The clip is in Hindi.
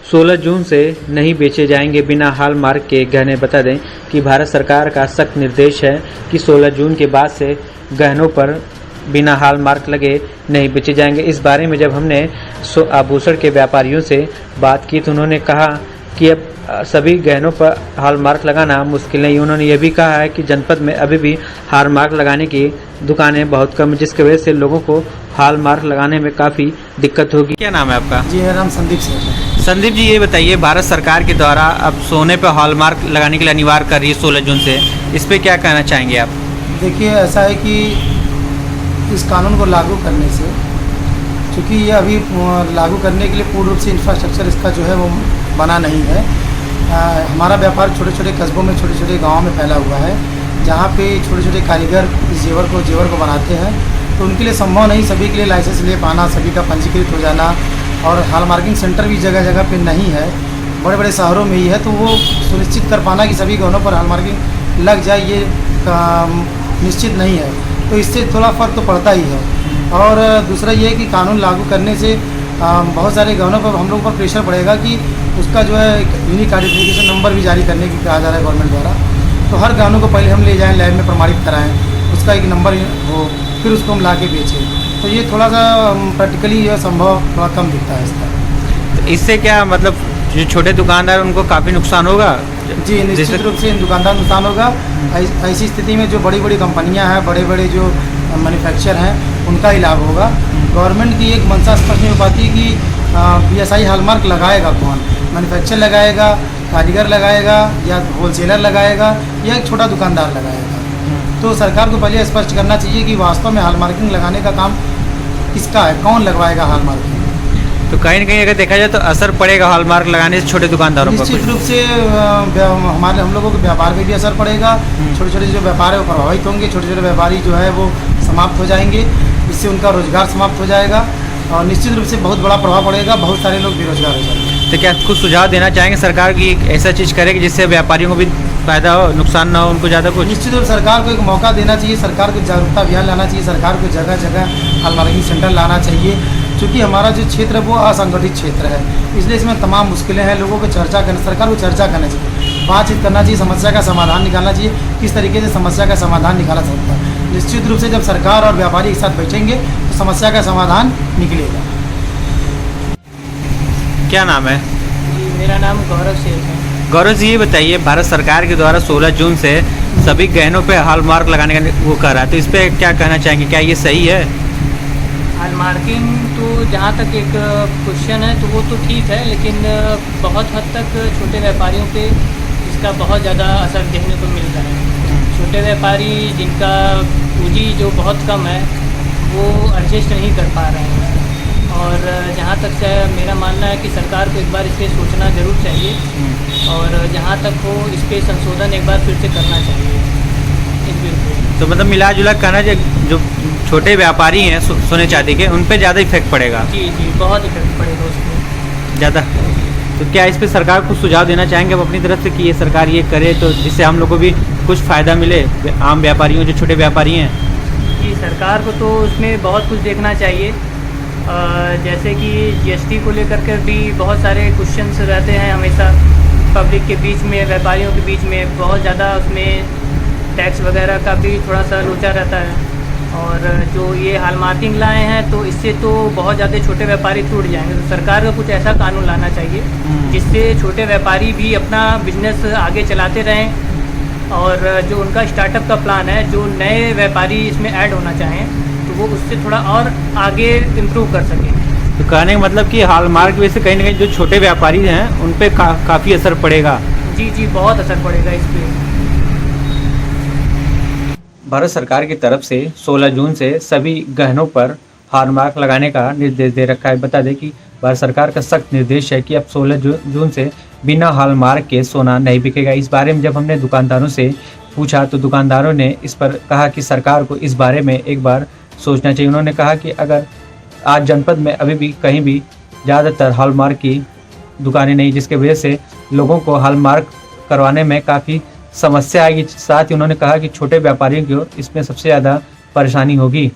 16 जून से नहीं बेचे जाएंगे बिना हॉलमार्क के गहने। बता दें कि भारत सरकार का सख्त निर्देश है कि 16 जून के बाद से गहनों पर बिना हॉलमार्क लगे नहीं बेचे जाएंगे। इस बारे में जब हमने आभूषण के व्यापारियों से बात की तो उन्होंने कहा कि अब सभी गहनों पर हॉलमार्क लगाना मुश्किल नहीं। उन्होंने ये भी कहा है कि जनपद में अभी भी हॉलमार्क लगाने की दुकानें बहुत कम है, जिसकी वजह से लोगों को हॉलमार्क लगाने में काफ़ी दिक्कत होगी। क्या नाम है आपका? जी, मेरा नाम संदीप सिंह है। संदीप जी, ये बताइए, भारत सरकार के द्वारा अब सोने पर हॉलमार्क लगाने के लिए अनिवार्य कर रही है 16 जून से, इस पर क्या कहना चाहेंगे आप? देखिए, ऐसा है कि इस कानून को लागू करने से, चूँकि ये अभी लागू करने के लिए पूर्ण रूप से इंफ्रास्ट्रक्चर इसका जो है वो बना नहीं है। हमारा व्यापार छोटे छोटे कस्बों में, छोटे छोटे गाँव में फैला हुआ है, जहाँ पे छोटे छोटे कारीगर इस जेवर को बनाते हैं, तो उनके लिए संभव नहीं सभी के लिए लाइसेंस ले पाना, सभी का पंजीकृत हो जाना, और हॉलमार्किंग सेंटर भी जगह जगह पे नहीं है, बड़े बड़े शहरों में ही है। तो वो सुनिश्चित कर पाना कि सभी गहनों पर हॉलमार्किंग लग जाए, ये निश्चित नहीं है। तो इससे थोड़ा फ़र्क तो पड़ता ही है। और दूसरा ये है कि कानून लागू करने से बहुत सारे गहनों पर हम लोग पर प्रेशर पड़ेगा कि उसका जो है यूनिक आइडेंटिफिकेशन नंबर भी जारी करने की कहा जा रहा है गवर्नमेंट द्वारा। तो हर गहनों को पहले हम ले जाएँ, लैब में प्रमाणित कराएँ, उसका एक नंबर हो, फिर उसको हम ला के बेचें। तो ये थोड़ा सा प्रैक्टिकली यह संभव थोड़ा कम दिखता है इसका। तो इससे क्या मतलब जो छोटे दुकानदार उनको काफ़ी नुकसान होगा? जी, निश्चित रूप से दुकानदार नुकसान होगा। ऐसी स्थिति में जो बड़ी बड़ी कंपनियां हैं, बड़े बड़े जो मैन्युफैक्चर हैं, उनका ही लाभ होगा। गवर्नमेंट की एक मंशा स्पष्ट नहीं हो पाती कि BSI हॉलमार्क लगाएगा कौन? मैन्युफैक्चर लगाएगा, कारीगर लगाएगा, या होलसेलर लगाएगा, या एक छोटा दुकानदार लगाएगा? तो सरकार को पहले स्पष्ट करना चाहिए कि वास्तव में हॉलमार्किंग लगाने का काम किसका है, कौन लगवाएगा हॉलमार्किंग। तो कहीं ना कहीं अगर देखा जाए तो असर पड़ेगा हॉलमार्क लगाने से छोटे दुकानदारों पर। निश्चित रूप से हम लोगों के व्यापार पे भी असर पड़ेगा। छोटे छोटे जो व्यापार है वो प्रभावित होंगे, छोटे छोटे व्यापारी जो है वो समाप्त हो जाएंगे, इससे उनका रोजगार समाप्त हो जाएगा, और निश्चित रूप से बहुत बड़ा प्रभाव पड़ेगा, बहुत सारे लोग बेरोजगार हो जाएंगे। तो क्या कुछ सुझाव देना चाहेंगे सरकार की ऐसा चीज़ करे कि जिससे व्यापारियों को भी फायदा हो, नुकसान ना हो उनको ज़्यादा कुछ? निश्चित रूप से सरकार को एक मौका देना चाहिए, सरकार को जागरूकता अभियान लाना चाहिए, सरकार को जगह जगह हॉलमार्किंग सेंटर लाना चाहिए। चूँकि हमारा जो क्षेत्र है वो असंगठित क्षेत्र है, इसलिए इसमें तमाम मुश्किलें हैं। लोगों को चर्चा करना, सरकार को चर्चा करना चाहिए, बातचीत करना चाहिए, समस्या का समाधान निकालना चाहिए, किस तरीके से समस्या का समाधान निकाला सकता है। निश्चित रूप से जब सरकार और व्यापारी एक साथ बैठेंगे तो समस्या का समाधान निकलेगा। क्या नाम है? मेरा नाम गौरव शेख है। गौरव जी, ये बताइए, भारत सरकार के द्वारा 16 जून से सभी गहनों पे हॉलमार्क लगाने का वो कर रहा है, तो इस पर क्या कहना चाहेंगे? क्या ये सही है? हॉलमार्किंग तो जहाँ तक एक क्वेश्चन है तो वो तो ठीक है, लेकिन बहुत हद तक छोटे व्यापारियों पे इसका बहुत ज़्यादा असर देखने को मिल रहा है। छोटे व्यापारी जिनका पूंजी जो बहुत कम है वो एडजस्ट नहीं कर पा रहे हैं, और जहाँ तक से मेरा मानना है कि सरकार को एक बार इस पर सोचना ज़रूर चाहिए, और जहाँ तक हो इस पर संशोधन एक बार फिर से करना चाहिए इस बिल को। तो मतलब मिला जुला कहना चाहिए जो छोटे व्यापारी हैं सोने चांदी के, उन पे ज़्यादा इफेक्ट पड़ेगा? जी, बहुत इफेक्ट पड़ेगा उस पर ज़्यादा। तो क्या इस पे सरकार को सुझाव देना चाहेंगे अब अपनी तरफ से कि ये सरकार ये करे तो जिससे हम लोग को भी कुछ फ़ायदा मिले, आम व्यापारियों जो छोटे व्यापारी हैं? जी, सरकार को तो उसमें बहुत कुछ देखना चाहिए। जैसे कि GST को लेकर के भी बहुत सारे क्वेश्चंस रहते हैं हमेशा पब्लिक के बीच में, व्यापारियों के बीच में बहुत ज़्यादा, उसमें टैक्स वगैरह का भी थोड़ा सा लोचा रहता है। और जो ये हॉलमार्किंग लाए हैं तो इससे तो बहुत ज़्यादा छोटे व्यापारी टूट जाएंगे। तो सरकार को कुछ ऐसा कानून लाना चाहिए जिससे छोटे व्यापारी भी अपना बिजनेस आगे चलाते रहें, और जो उनका स्टार्टअप का प्लान है, जो नए व्यापारी इसमें ऐड होना चाहें तो वो उससे थोड़ा और आगे इम्प्रूव कर सकें। तो कहने का मतलब कि हॉलमार्क की वजह से कहीं ना कहीं जो छोटे व्यापारी हैं उन पर काफ़ी असर पड़ेगा? जी, बहुत असर पड़ेगा इस पर। भारत सरकार की तरफ से 16 जून से सभी गहनों पर हॉलमार्क लगाने का निर्देश दे रखा है। बता दें कि भारत सरकार का सख्त निर्देश है कि अब 16 जून से बिना हॉलमार्क के सोना नहीं बिकेगा। इस बारे में जब हमने दुकानदारों से पूछा तो दुकानदारों ने इस पर कहा कि सरकार को इस बारे में एक बार सोचना चाहिए। उन्होंने कहा कि अगर आज जनपद में अभी भी कहीं भी ज़्यादातर हॉलमार्क की दुकानें नहीं, जिसकी वजह से लोगों को हॉलमार्क करवाने में काफ़ी समस्या आएगी। साथ ही उन्होंने कहा कि छोटे व्यापारियों को इसमें सबसे ज़्यादा परेशानी होगी।